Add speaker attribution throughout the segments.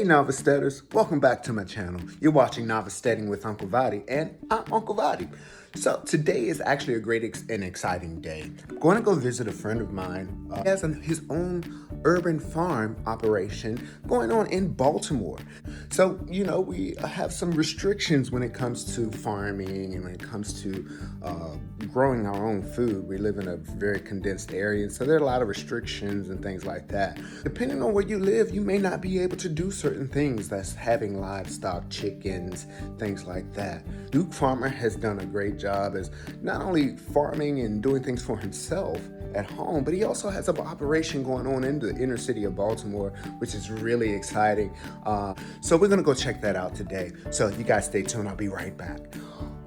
Speaker 1: Hey NoviceSteaders, welcome back to my channel. You're watching NoviceSteading with Uncle Vaddie, and I'm Uncle Vaddie. So today is actually a great and exciting day. I'm going to go visit a friend of mine. He has his own urban farm operation going on in Baltimore. So, you know, we have some restrictions when it comes to farming and when it comes to growing our own food. We live in a very condensed area, so there are a lot of restrictions and things like that. Depending on where you live, you may not be able to do certain things. That's having livestock, chickens, things like that. Duke Farmer has done a great job as not only farming and doing things for himself at home, but he also has an operation going on in the inner city of Baltimore, which is really exciting. So we're gonna go check that out today. So you guys stay tuned, I'll be right back.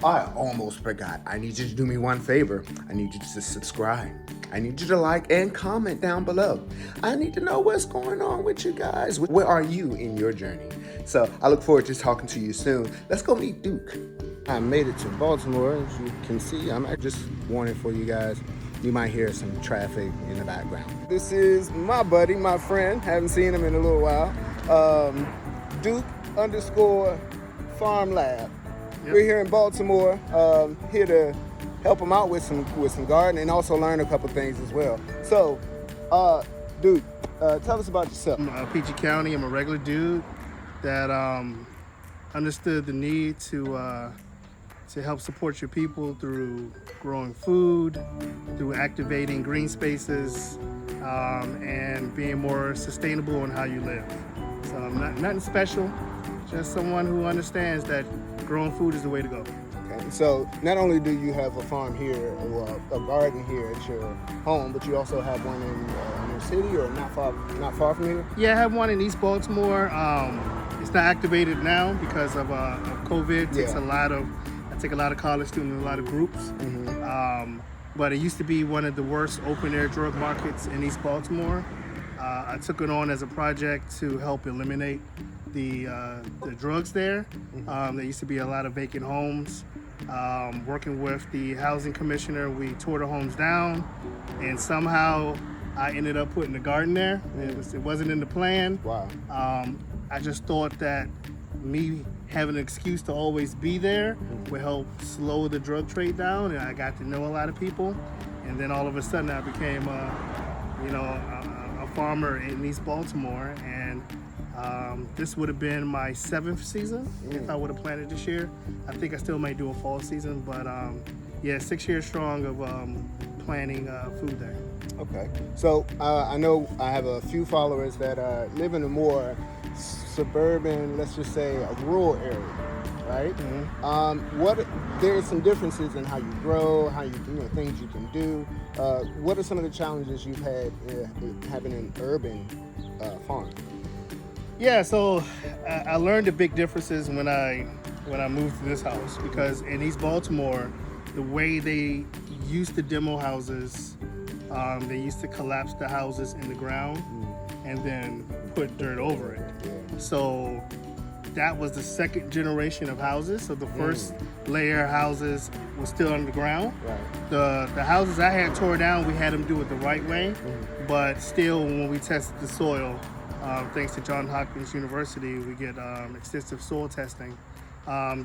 Speaker 1: I almost forgot. I need you to do me one favor. I need you to subscribe. I need you to like and comment down below. I need to know what's going on with you guys. Where are you in your journey? So I look forward to talking to you soon. Let's go meet Duke. I made it to Baltimore. As you can see, I'm just warning for you guys. You might hear some traffic in the background. This is my buddy, my friend. Haven't seen him in a little while. Duke_Farm Lab. Yep. We're here in Baltimore, here to help him out with some gardening and also learn a couple things as well. So, Duke, tell us about yourself.
Speaker 2: I'm PG County. I'm a regular dude that understood the need to help support your people through growing food, through activating green spaces, and being more sustainable in how you live. So nothing special, just someone who understands that growing food is the way to go.
Speaker 1: Okay, so not only do you have a farm here, or a garden here at your home, but you also have one in your city, or not far from here?
Speaker 2: Yeah, I have one in East Baltimore. It's not activated now because of COVID. I take a lot of college students and a lot of groups. Mm-hmm. But it used to be one of the worst open air drug markets in East Baltimore. I took it on as a project to help eliminate the drugs there. Mm-hmm. There used to be a lot of vacant homes. Working with the housing commissioner, we tore the homes down, and somehow I ended up putting a garden there. It wasn't in the plan.
Speaker 1: Wow.
Speaker 2: I just thought that me having an excuse to always be there would help slow the drug trade down, and I got to know a lot of people, and then all of a sudden I became a farmer in East Baltimore, and this would have been my 7th season if I would have planted this year. I think I still may do a fall season, but yeah, 6 years strong of planting food there.
Speaker 1: Okay, so I know I have a few followers that live in a more suburban, let's just say a rural area, right? Mm-hmm. There are some differences in how you grow, how you do things you can do. What are some of the challenges you've had having an urban farm?
Speaker 2: Yeah, so I learned the big differences when I moved to this house, because in East Baltimore, the way they used to demo houses, they used to collapse the houses in the ground and then put dirt over it. So that was the second generation of houses. So the first layer of houses was still underground. Right. The houses I had tore down, we had them do it the right way, but still when we tested the soil, thanks to Johns Hopkins University, we get extensive soil testing.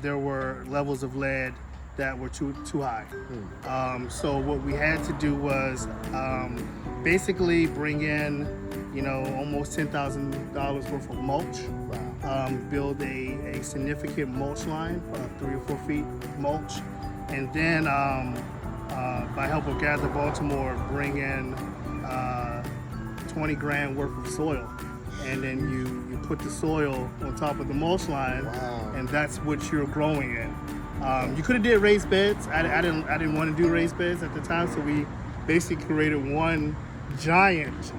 Speaker 2: There were levels of lead that were too high. So what we had to do was basically bring in, almost $10,000 worth of mulch. Wow. Build a significant mulch line, 3 or 4 feet mulch, and then by help of Gather Baltimore, bring in 20 grand worth of soil. And then you put the soil on top of the mulch line. Wow. And that's what you're growing in. You could have did raised beds. I didn't want to do raised beds at the time, so we basically created one giant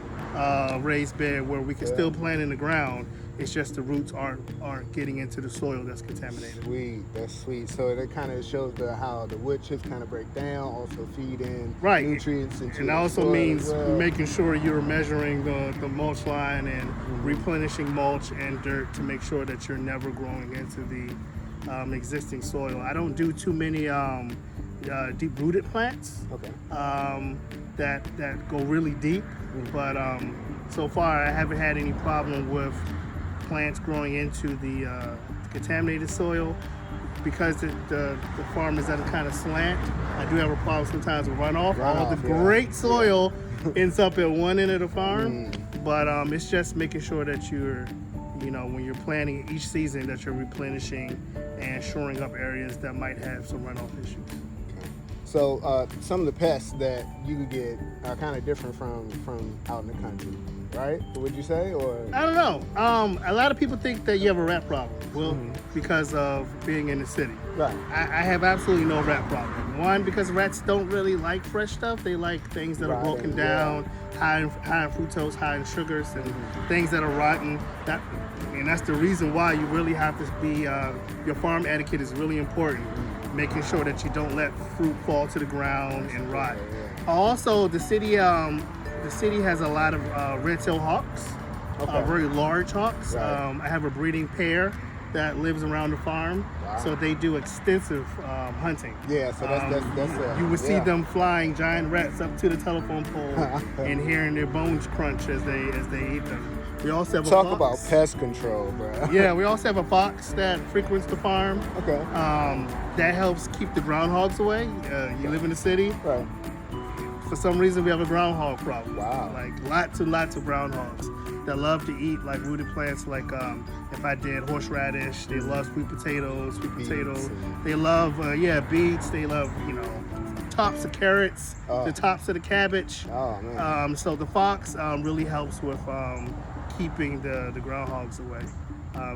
Speaker 2: raised bed where we can still plant in the ground. It's just the roots aren't getting into the soil that's contaminated.
Speaker 1: Sweet, that's sweet. So that kind of shows how the wood chips kind of break down, also feed in nutrients into
Speaker 2: and that also means making sure you're measuring the mulch line and replenishing mulch and dirt to make sure that you're never growing into the existing soil. I don't do too many deep-rooted plants that go really deep, but so far I haven't had any problem with plants growing into the contaminated soil. Because the farm is at a kind of slant, I do have a problem sometimes with runoff. All the great soil ends up at one end of the farm, but it's just making sure that you're, when you're planting each season, that you're replenishing and shoring up areas that might have some runoff issues.
Speaker 1: So some of the pests that you could get are kind of different from out in the country, right? Would you say, or?
Speaker 2: I don't know. A lot of people think that you have a rat problem. Well, because of being in the city.
Speaker 1: Right.
Speaker 2: I have absolutely no rat problem. One, because rats don't really like fresh stuff. They like things that are broken down, high in fructose, high in sugars, and things that are rotten. That's the reason why you really have to be, your farm etiquette is really important. Making sure that you don't let fruit fall to the ground and rot. Also, the city has a lot of red-tailed hawks, very large hawks.
Speaker 1: Right.
Speaker 2: I have a breeding pair that lives around the farm, so they do extensive hunting.
Speaker 1: Yeah, so that's
Speaker 2: you would see them flying giant rats up to the telephone pole and hearing their bones crunch as they eat them. We also have a fox.
Speaker 1: Talk about pest control, bro.
Speaker 2: Yeah, we also have a fox that frequents the farm.
Speaker 1: Okay.
Speaker 2: That helps keep the groundhogs away. You live in the city.
Speaker 1: Right.
Speaker 2: For some reason, we have a groundhog problem.
Speaker 1: Wow.
Speaker 2: Like lots of groundhogs that love to eat like rooted plants. Like if I did horseradish, they love sweet potatoes. They love beets. They love tops of carrots, the tops of the cabbage.
Speaker 1: Oh man.
Speaker 2: So the fox really helps with keeping the groundhogs away.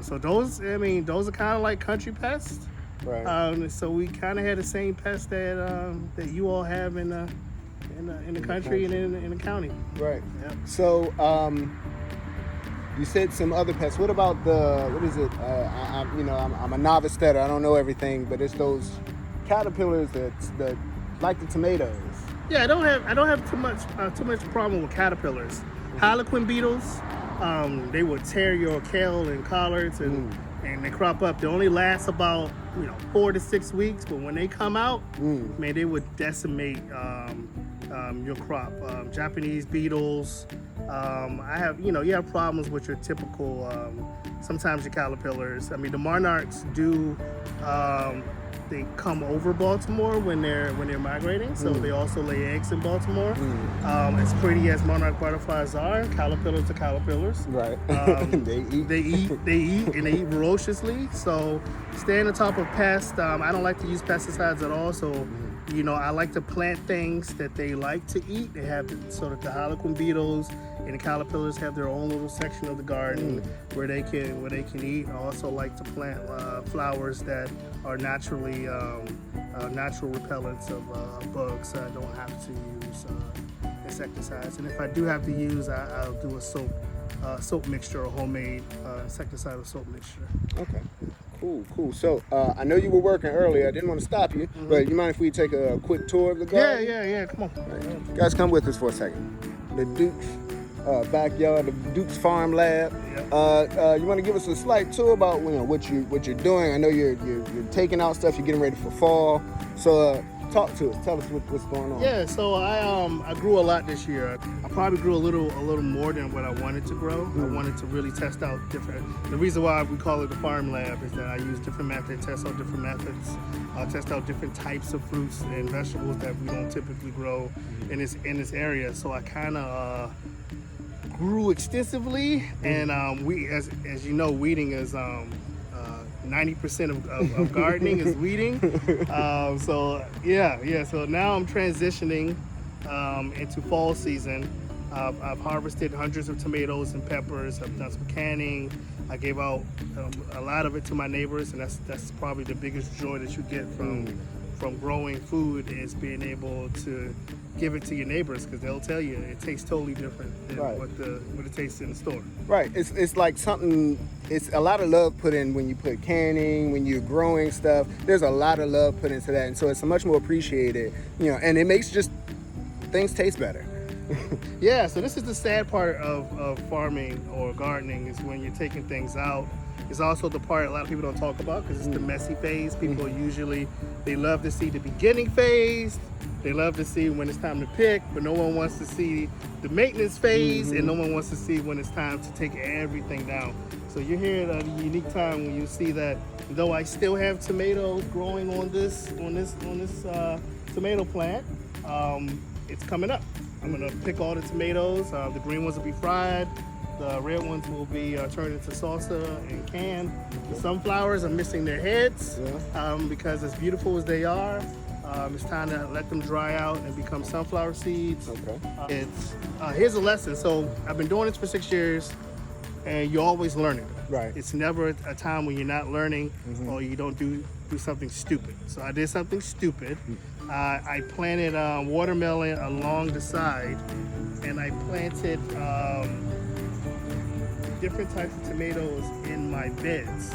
Speaker 2: So those are kind of like country pests.
Speaker 1: Right.
Speaker 2: So we kind of had the same pests that you all have in the country and in the county.
Speaker 1: Right.
Speaker 2: Yep.
Speaker 1: So you said some other pests. What about what is it? I'm a novice steader. I don't know everything, but it's those caterpillars that like the tomatoes.
Speaker 2: Yeah, I don't have too much problem with caterpillars. Harlequin beetles, they will tear your kale and collards and they crop up. They only last about 4 to 6 weeks, but when they come out, man, they would decimate your crop. Japanese beetles. You have problems with your typical. Sometimes your caterpillars. I mean, the monarchs do. They come over Baltimore when they're migrating, so they also lay eggs in Baltimore. As pretty as monarch butterflies are, caterpillars are caterpillars.
Speaker 1: Right.
Speaker 2: They eat and they eat voraciously. So stay on the top of pests. I don't like to use pesticides at all. So I like to plant things that they like to eat. They have the harlequin beetles and the caterpillars have their own little section of the garden where they can eat. I also like to plant flowers that are natural repellents of bugs. So I don't have to use insecticides. And if I do have to use, I'll do a soap mixture, a homemade insecticidal soap mixture.
Speaker 1: Okay. Cool. So I know you were working earlier. I didn't want to stop you, but you mind if we take a quick tour of the garden?
Speaker 2: Yeah. Come on.
Speaker 1: Right. Guys, come with us for a second. The Duke's backyard, the Duke's Farm Lab.
Speaker 2: Yep.
Speaker 1: You want to give us a slight tour about what you're doing? I know you're taking out stuff. You're getting ready for fall. So talk to us. Tell us what's going on.
Speaker 2: Yeah. So I grew a lot this year. I probably grew a little more than what I wanted to grow. I wanted to really test out different. The reason why we call it the farm lab is that I use different methods, test out different methods, test out different types of fruits and vegetables that we don't typically grow in this area. So I kind of grew extensively, and as you know, weeding is 90% of gardening is weeding. So now I'm transitioning into fall season. I've harvested hundreds of tomatoes and peppers. I've done some canning. I gave out a lot of it to my neighbors, and that's probably the biggest joy that you get from growing food, is being able to give it to your neighbors, because they'll tell you it tastes totally different than what it tastes in the store.
Speaker 1: Right. It's like something. It's a lot of love put in when you put canning, when you're growing stuff. There's a lot of love put into that, and so it's much more appreciated. And it makes just things taste better.
Speaker 2: Yeah. So this is the sad part of farming or gardening, is when you're taking things out. It's also the part a lot of people don't talk about, because it's the messy phase. People usually, they love to see the beginning phase. They love to see when it's time to pick, but no one wants to see the maintenance phase, and no one wants to see when it's time to take everything down. So you're here at a unique time when you see that though I still have tomatoes growing on this tomato plant, it's coming up. I'm gonna pick all the tomatoes. The green ones will be fried. The red ones will be turned into salsa and canned. The sunflowers are missing their heads because as beautiful as they are, it's time to let them dry out and become sunflower seeds.
Speaker 1: Okay.
Speaker 2: Here's a lesson. So I've been doing this for 6 years, and you're always learning.
Speaker 1: Right.
Speaker 2: It's never a time when you're not learning or you don't do something stupid. So I did something stupid. I planted watermelon along the side, and I planted different types of tomatoes in my beds.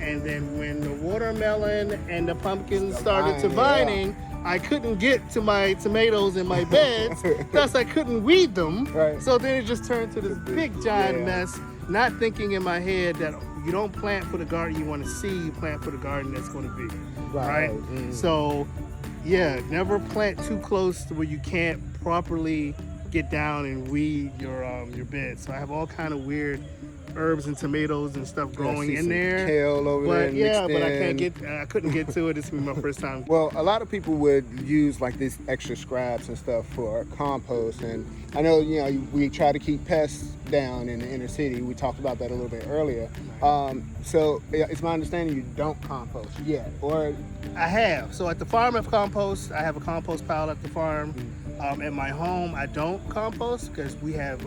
Speaker 2: And then when the watermelon and the pumpkins started to vining, I couldn't get to my tomatoes in my beds, thus I couldn't weed them.
Speaker 1: Right.
Speaker 2: So then it just turned to this big giant mess, not thinking in my head that you don't plant for the garden you want to see, you plant for the garden that's going to be. Right? So yeah, never plant too close to where you can't properly get down and weed your bed. So I have all kind of weird herbs and tomatoes and stuff growing in there.
Speaker 1: Kale over there.
Speaker 2: Yeah, but I couldn't get to it. This will be my first time.
Speaker 1: Well, a lot of people would use like these extra scraps and stuff for compost, and I know we try to keep pests down in the inner city. We talked about that a little bit earlier. So it's my understanding you don't compost yet, or
Speaker 2: I have. So at the farm, I have a compost pile at the farm. At my home, I don't compost because we have.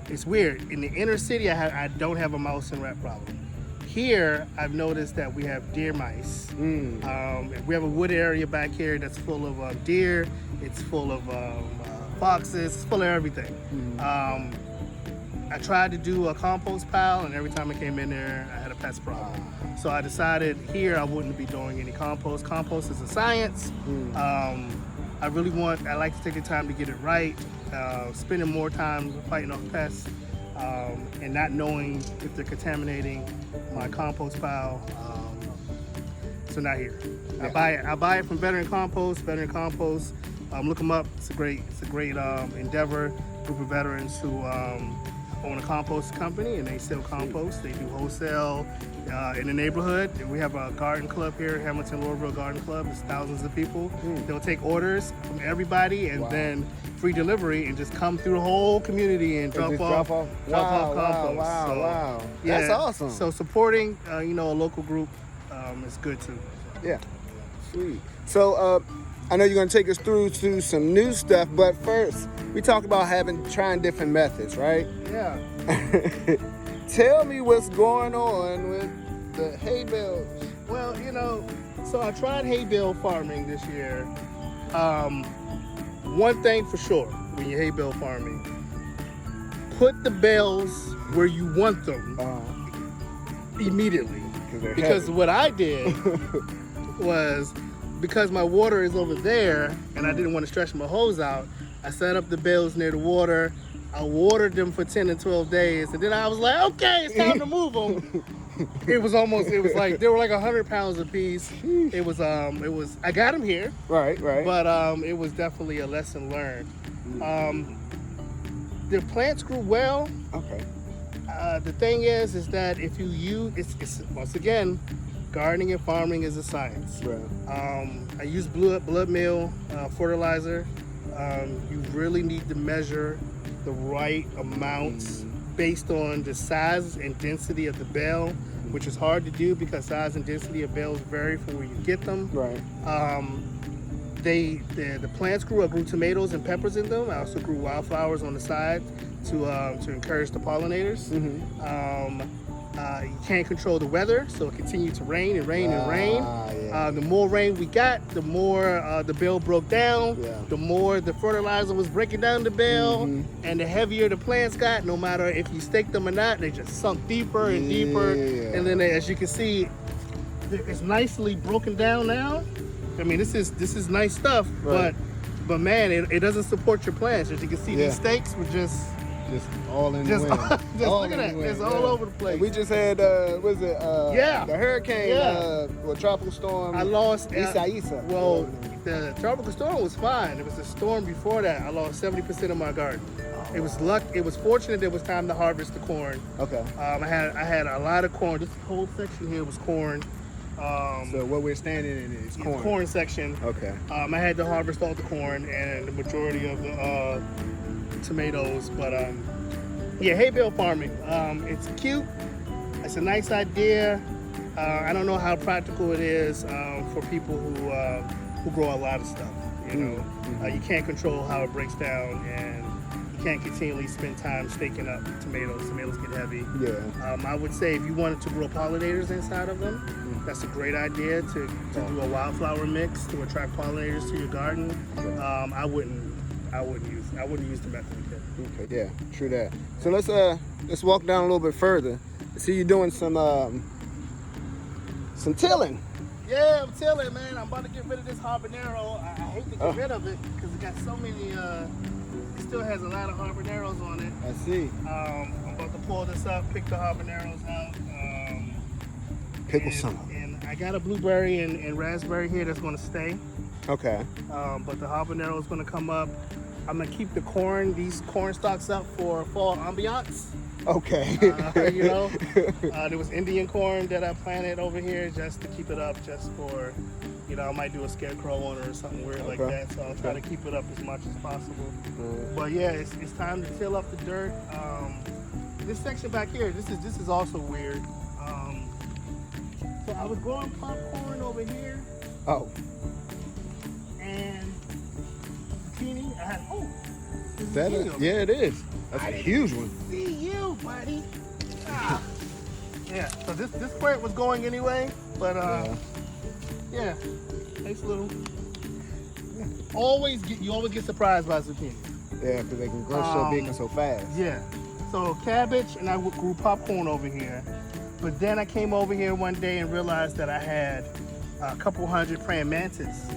Speaker 2: It's weird. In the inner city, I don't have a mouse and rat problem. Here, I've noticed that we have deer mice. We have a wood area back here that's full of deer. It's full of foxes. It's full of everything. I tried to do a compost pile, and every time I came in there, I had a pest problem. So I decided here I wouldn't be doing any compost. Compost is a science. I like to take the time to get it right. Spending more time fighting off pests and not knowing if they're contaminating my compost pile. So not here. I buy it from Veteran Compost. Look them up. It's a great endeavor. Group of veterans who own a compost company, and they sell compost. They do wholesale in the neighborhood. We have a garden club here, Hamilton Laurelville Garden Club. It's thousands of people. They'll take orders from everybody, and then free delivery, and just come through the whole community and drop off compost.
Speaker 1: Wow. That's awesome.
Speaker 2: So supporting a local group is good too.
Speaker 1: Yeah, sweet. So I know you're going to take us through to some new stuff, but first we talked about trying different methods, right?
Speaker 2: Yeah.
Speaker 1: Tell me what's going on with the hay bales.
Speaker 2: Well, so I tried hay bale farming this year. One thing for sure, when you're hay bale farming, put the bales where you want them immediately. Because what I did was, because my water is over there and I didn't want to stretch my hose out, I set up the bales near the water. I watered them for 10 and 12 days, and then I was like, okay, it's time to move them. It was like, they were like 100 pounds a piece. It was, I got them here.
Speaker 1: Right.
Speaker 2: But it was definitely a lesson learned. The plants grew well.
Speaker 1: Okay.
Speaker 2: The thing is that if you use, it's once again, gardening and farming is a science.
Speaker 1: Right.
Speaker 2: I use blood meal fertilizer. You really need to measure the right amounts based on the size and density of the bale, which is hard to do because size and density of bales vary from where you get them.
Speaker 1: Right.
Speaker 2: The plants grew. I grew tomatoes and peppers in them. I also grew wildflowers on the side to encourage the pollinators. You can't control the weather, so it continued to rain and rain and rain.
Speaker 1: Yeah.
Speaker 2: The more rain we got, the more the bale broke down, the more the fertilizer was breaking down the bale, and the heavier the plants got, no matter if you staked them or not, they just sunk deeper and deeper. And then as you can see, it's nicely broken down now. I mean, this is nice stuff, but man, it doesn't support your plants. As you can see, these stakes were just
Speaker 1: Just all in
Speaker 2: Just,
Speaker 1: the wind.
Speaker 2: just look at that. It's all over the place.
Speaker 1: We just had, was it?
Speaker 2: Yeah.
Speaker 1: The hurricane,
Speaker 2: Yeah.
Speaker 1: tropical storm.
Speaker 2: I lost.
Speaker 1: Isa.
Speaker 2: Well, the tropical storm was fine. It was the storm before that. I lost 70% of my garden. It was luck. It was fortunate. It was time to harvest the corn.
Speaker 1: Okay.
Speaker 2: I had a lot of corn. This whole section here was corn.
Speaker 1: So what we're standing in is corn.
Speaker 2: Corn section.
Speaker 1: Okay.
Speaker 2: I had to harvest all the corn and the majority of the tomatoes. But yeah, hay bale farming. It's cute. It's a nice idea. I don't know how practical it is for people who grow a lot of stuff. You know, you can't control how it breaks down, and you can't continually spend time staking up tomatoes. Tomatoes get heavy.
Speaker 1: Yeah.
Speaker 2: I would say if you wanted to grow pollinators inside of them, that's a great idea to do a wildflower mix to attract pollinators to your garden. I wouldn't use the method kit.
Speaker 1: Okay. Yeah. True that. So let's walk down a little bit further. I see you doing some tilling.
Speaker 2: Yeah, I'm tilling, man. I'm about to get rid of this habanero. I hate to get rid of it because it got so many. It still has a lot of habaneros on it.
Speaker 1: I see.
Speaker 2: I'm about to pull this up, pick the habaneros out.
Speaker 1: Pickle some.
Speaker 2: And I got a blueberry and raspberry here that's going to stay.
Speaker 1: Okay.
Speaker 2: But the habanero is going to come up. I'm going to keep these corn stalks up for fall ambiance.
Speaker 1: Okay.
Speaker 2: You know, there was Indian corn that I planted over here just to keep it up, just for, you know, I might do a scarecrow on it or something weird like that. So I'll try to keep it up as much as possible. But yeah, it's time to till up the dirt. This section back here, this is also weird. So I was growing popcorn over here.
Speaker 1: Oh.
Speaker 2: And zucchini. I had
Speaker 1: Is that it? Yeah, it is. That's a huge one.
Speaker 2: See you, buddy. Ah. Yeah. So this plant was going anyway, but yeah, nice little. You always get surprised by zucchini.
Speaker 1: Yeah, because they can grow so big and so fast.
Speaker 2: Yeah. So cabbage, and I grew popcorn over here. But then I came over here one day and realized that I had a couple hundred praying mantis.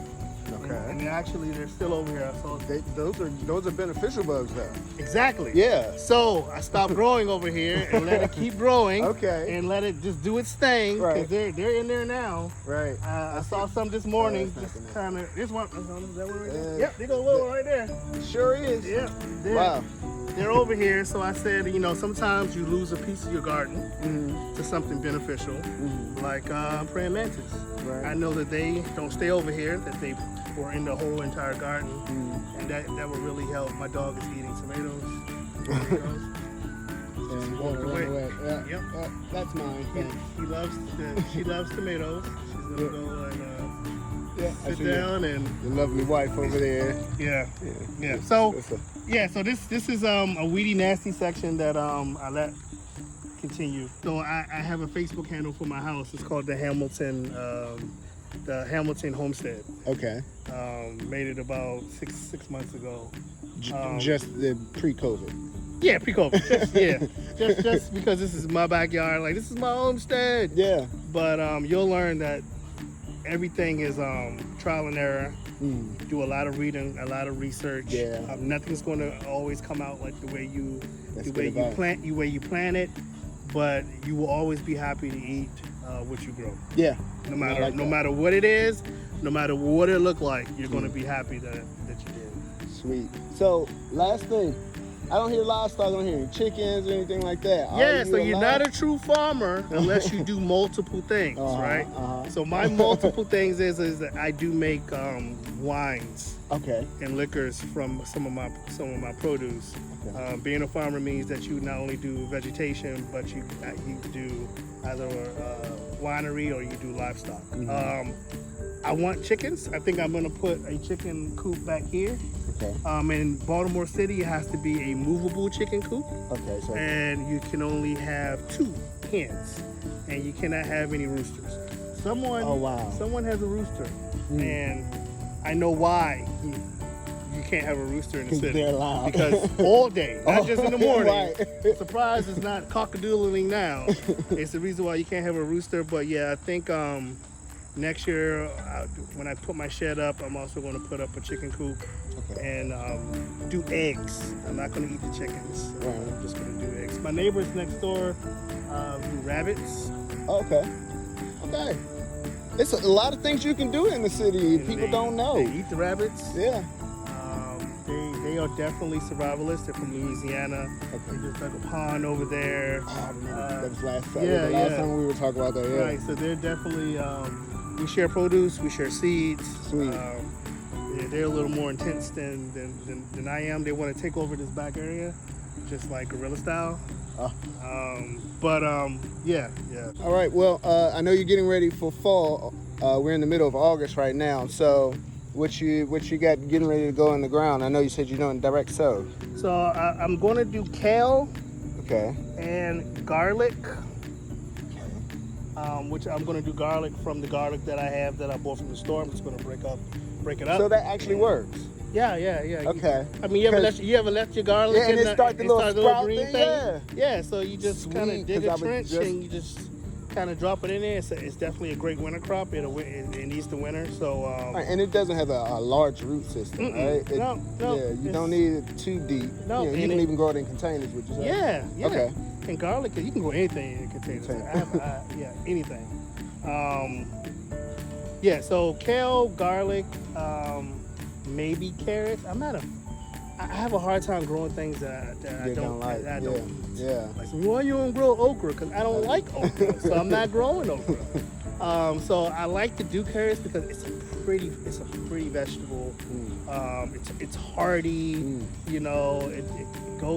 Speaker 1: Okay.
Speaker 2: And they're still over here. So
Speaker 1: Those are beneficial bugs, though.
Speaker 2: Exactly.
Speaker 1: Yeah.
Speaker 2: So I stopped growing over here and let it keep growing.
Speaker 1: Okay.
Speaker 2: And let it just do its thing.
Speaker 1: Right.
Speaker 2: Because they're in there now.
Speaker 1: Right.
Speaker 2: I saw some this morning.
Speaker 1: that's
Speaker 2: Just
Speaker 1: nice.
Speaker 2: kind of. This one. Is that one right there?
Speaker 1: Yeah.
Speaker 2: Yep. There goes a little one right there.
Speaker 1: Sure is.
Speaker 2: Yep.
Speaker 1: Wow.
Speaker 2: They're over here. So I said, you know, sometimes you lose a piece of your garden to something beneficial, like praying mantis.
Speaker 1: Right.
Speaker 2: I know that they don't stay over here, that they were in the whole entire garden, and that would really help. My dog is eating tomatoes.
Speaker 1: And
Speaker 2: walked away.
Speaker 1: Yeah.
Speaker 2: Yep.
Speaker 1: That's mine. Thanks.
Speaker 2: She loves tomatoes. She's gonna go and
Speaker 1: Yeah. I
Speaker 2: sit
Speaker 1: see
Speaker 2: down and
Speaker 1: your lovely wife over there.
Speaker 2: yeah. So
Speaker 1: That's
Speaker 2: this is a weedy nasty section that I let continue. So I have a Facebook handle for my house. It's called the Hamilton Homestead.
Speaker 1: okay.
Speaker 2: Made it about six months ago.
Speaker 1: Just the pre-COVID.
Speaker 2: Yeah, pre-COVID. Just because this is my backyard. Like, this is my homestead.
Speaker 1: Yeah.
Speaker 2: But you'll learn that everything is trial and error. Do a lot of reading, a lot of research.
Speaker 1: Yeah.
Speaker 2: Nothing's going to always come out like the way you plan it, but you will always be happy to eat what you grow.
Speaker 1: Yeah.
Speaker 2: No matter what it is, no matter what it look like, you're going to be happy that you did.
Speaker 1: Sweet. So last thing, I don't hear livestock. I don't hear any chickens or anything like that.
Speaker 2: Yeah, so you're not a true farmer unless you do multiple things, right? So my multiple things is that I do make wines and liquors from some of my produce.
Speaker 1: Okay.
Speaker 2: Being a farmer means that you not only do vegetation, but you do either a winery or you do livestock. I want chickens. I think I'm gonna put a chicken coop back here.
Speaker 1: Okay.
Speaker 2: In Baltimore City, it has to be a movable chicken coop.
Speaker 1: Okay. So.
Speaker 2: And you can only have 2 hens, and you cannot have any roosters. Someone has a rooster, and I know why you can't have a rooster in the city.
Speaker 1: They're loud.
Speaker 2: Because all day, not just in the morning.
Speaker 1: Right.
Speaker 2: Surprise, it's not cockadoodling now. It's the reason why you can't have a rooster. But yeah, I think Next year, when I put my shed up, I'm also going to put up a chicken coop and do eggs. I'm not going to eat the chickens. So I'm just going to do eggs. My neighbors next door do rabbits.
Speaker 1: Okay. It's a lot of things you can do in the city.
Speaker 2: And
Speaker 1: People don't know.
Speaker 2: They eat the rabbits.
Speaker 1: Yeah.
Speaker 2: They are definitely survivalists. They're from Louisiana. They just dug a pond over there.
Speaker 1: Oh, I remember. That was last time.
Speaker 2: Yeah,
Speaker 1: Last time we were talking about that. Yeah.
Speaker 2: Right. So they're definitely. We share produce. We share seeds.
Speaker 1: Sweet.
Speaker 2: They're a little more intense than I am. They want to take over this back area, just like guerrilla style. Yeah.
Speaker 1: All right. Well, I know you're getting ready for fall. We're in the middle of August right now. So, what you got getting ready to go in the ground? I know you said you're doing direct sow.
Speaker 2: So I'm going to do kale.
Speaker 1: Okay.
Speaker 2: And garlic. Which I'm going to do garlic from the garlic that I have that I bought from the store. I'm just going to break it up.
Speaker 1: So that actually works.
Speaker 2: Yeah.
Speaker 1: Okay.
Speaker 2: I mean, you ever left your garlic
Speaker 1: and it start the little sprout
Speaker 2: green
Speaker 1: thing?
Speaker 2: Yeah. So you just kind of dig a trench
Speaker 1: just...
Speaker 2: and you just kind of drop it in there. It's definitely a great winter crop. It needs the winter. So.
Speaker 1: And it doesn't have a large root system, right?
Speaker 2: No.
Speaker 1: Yeah, you don't need it too deep.
Speaker 2: No.
Speaker 1: You can even grow it in containers, would you say?
Speaker 2: Yeah.
Speaker 1: Okay.
Speaker 2: And garlic, you can grow anything in containers. Anything. So kale, garlic, maybe carrots. I have a hard time growing things that I don't like.
Speaker 1: Yeah.
Speaker 2: Like, why you don't grow okra? Because I don't like okra, so I'm not growing okra. So I like to do carrots because it's a pretty vegetable. It's hardy. You know,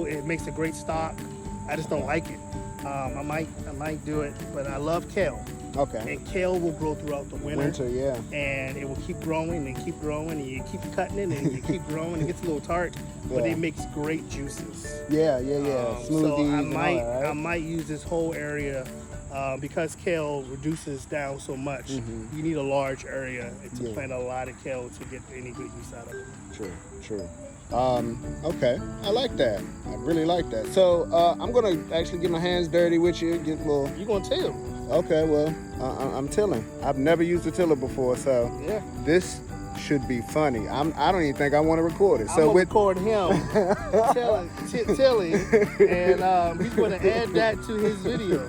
Speaker 2: it makes a great stock. I just don't like it. I might do it, but I love kale.
Speaker 1: Okay.
Speaker 2: And kale will grow throughout the winter.
Speaker 1: Yeah.
Speaker 2: And it will keep growing and keep growing, and you keep cutting it and you keep growing. It gets a little tart, but it makes great juices.
Speaker 1: Yeah. Smoothies.
Speaker 2: So
Speaker 1: I
Speaker 2: might use this whole area because kale reduces down so much. You need a large area to plant a lot of kale to get any good use out of it.
Speaker 1: True. Okay, I like that. I really like that. So I'm gonna actually get my hands dirty with you. Get a little.
Speaker 2: You gonna till?
Speaker 1: Okay, well I'm tilling. I've never used a tiller before, so this should be funny. I don't even think I want to record it. So
Speaker 2: record him tilling, and he's gonna add that to his video.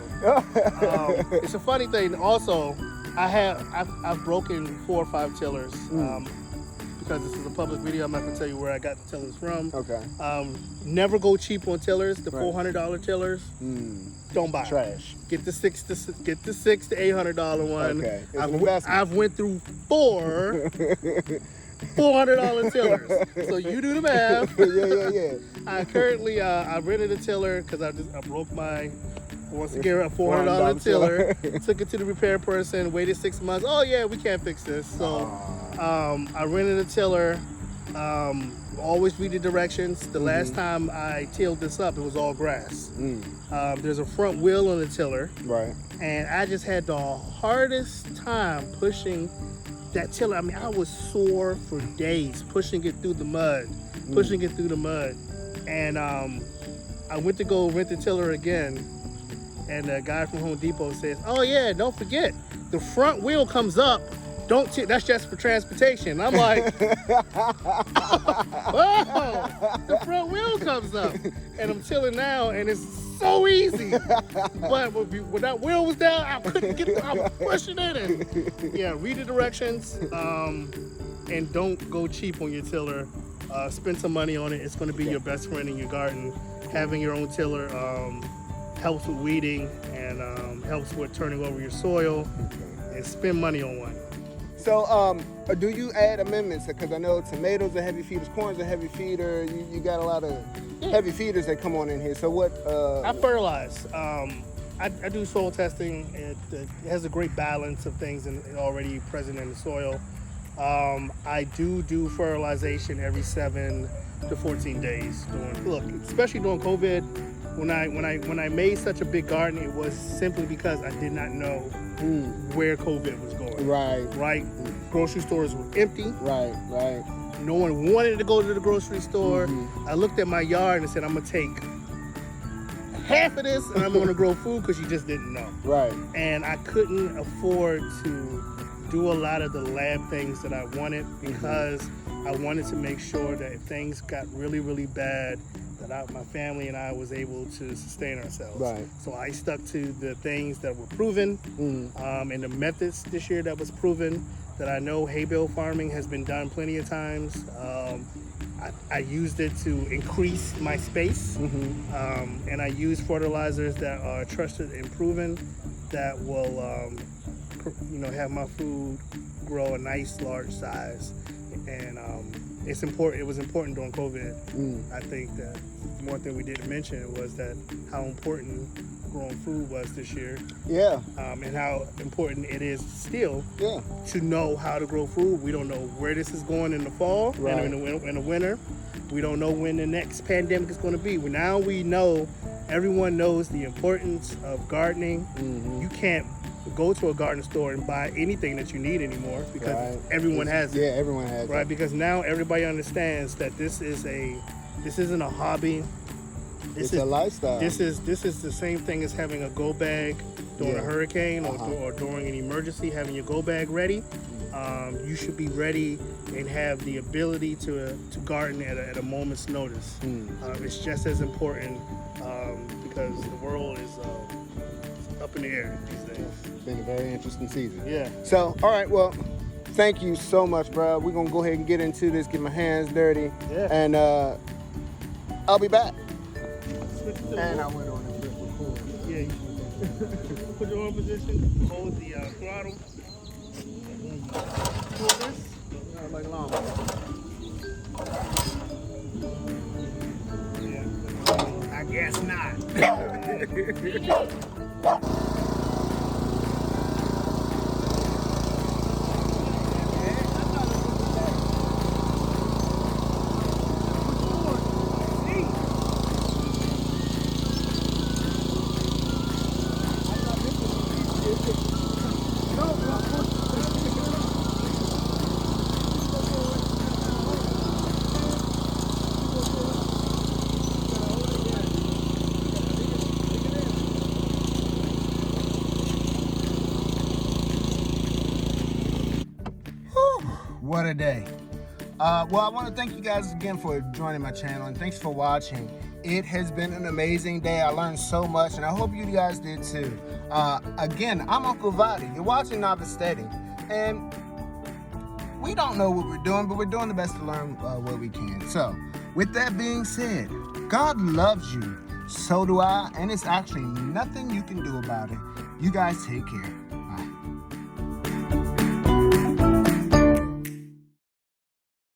Speaker 2: It's a funny thing. Also, I've broken 4 or 5 tillers. Because this is a public video, I'm not going to tell you where I got the tillers from.
Speaker 1: Okay.
Speaker 2: Never go cheap on tillers. The $400 tillers, don't buy.
Speaker 1: Trash.
Speaker 2: Get the $600 to $800 one.
Speaker 1: Okay.
Speaker 2: I've went through 4 $400 tillers. So you do the math.
Speaker 1: Yeah.
Speaker 2: I currently I rented a tiller because I broke my. Once again, a $400 tiller. Took it to the repair person. Waited 6 months. Oh yeah, we can't fix this. So I rented a tiller. Always read the directions. The last time I tilled this up, it was all grass. There's a front wheel on the tiller.
Speaker 1: Right.
Speaker 2: And I just had the hardest time pushing that tiller. I mean, I was sore for days pushing it through the mud. And I went to go rent the tiller again. And the guy from Home Depot says, "Oh yeah, don't forget, the front wheel comes up. That's just for transportation." And I'm like, "Whoa, the front wheel comes up." And I'm tilling now, and it's so easy. But when that wheel was down, I couldn't get it. I was pushing it. And read the directions, and don't go cheap on your tiller. Spend some money on it. It's going to be your best friend in your garden. Having your own tiller helps with weeding and helps with turning over your soil, and spend money on one.
Speaker 1: So do you add amendments? Because I know tomatoes are heavy feeders, corn's a heavy feeder. You got a lot of heavy feeders that come on in here. So what?
Speaker 2: I fertilize. I do soil testing. It has a great balance of things already present in the soil. I do fertilization every 7 to 14 days. Especially during COVID. When I made such a big garden, it was simply because I did not know where COVID was going. Right. Grocery stores were empty.
Speaker 1: Right.
Speaker 2: No one wanted to go to the grocery store. I looked at my yard and said, I'm gonna take half of this and I'm gonna grow food because you just didn't know.
Speaker 1: Right.
Speaker 2: And I couldn't afford to do a lot of the lab things that I wanted because I wanted to make sure that if things got really, really bad, that my family and I was able to sustain ourselves.
Speaker 1: Right.
Speaker 2: So I stuck to the things that were proven and the methods this year that was proven, that I know Bale Farming has been done plenty of times. I used it to increase my space, and I use fertilizers that are trusted and proven that will, have my food grow a nice, large size. And it's important. It was important during COVID. I think that one thing we didn't mention was that how important growing food was this year.
Speaker 1: Yeah.
Speaker 2: And how important it is still
Speaker 1: Yeah.
Speaker 2: to know how to grow food. We don't know where this is going in the fall
Speaker 1: Right.
Speaker 2: and in the winter. We don't know when the next pandemic is going to be. Now we know, everyone knows the importance of gardening. You can't go to a garden store and buy anything that you need anymore because everyone has it.
Speaker 1: Yeah, everyone has it.
Speaker 2: Right, because now everybody understands that this isn't a hobby.
Speaker 1: It's a lifestyle.
Speaker 2: This is the same thing as having a go bag during a hurricane or during an emergency. Having your go bag ready, you should be ready and have the ability to garden at a moment's notice. It's just as important because the world is up in the air these days.
Speaker 1: It's been a very interesting season.
Speaker 2: Yeah.
Speaker 1: So, all right, well, thank you so much, bro. We're gonna go ahead and get into this, get my hands dirty, and I'll be back. And I went on the record.
Speaker 2: Yeah, you should. Put your arm position, hold the throttle. Pull this.
Speaker 1: Like long.
Speaker 2: Yeah.
Speaker 1: I guess not. What a day. Well, I want to thank you guys again for joining my channel, and thanks for watching. It has been an amazing day. I learned so much, and I hope you guys did too. Again, I'm Uncle Vaddie. You're watching NoviceSteading, and we don't know what we're doing, but we're doing the best to learn what we can. So, with that being said, God loves you. So do I, and it's actually nothing you can do about it. You guys take care.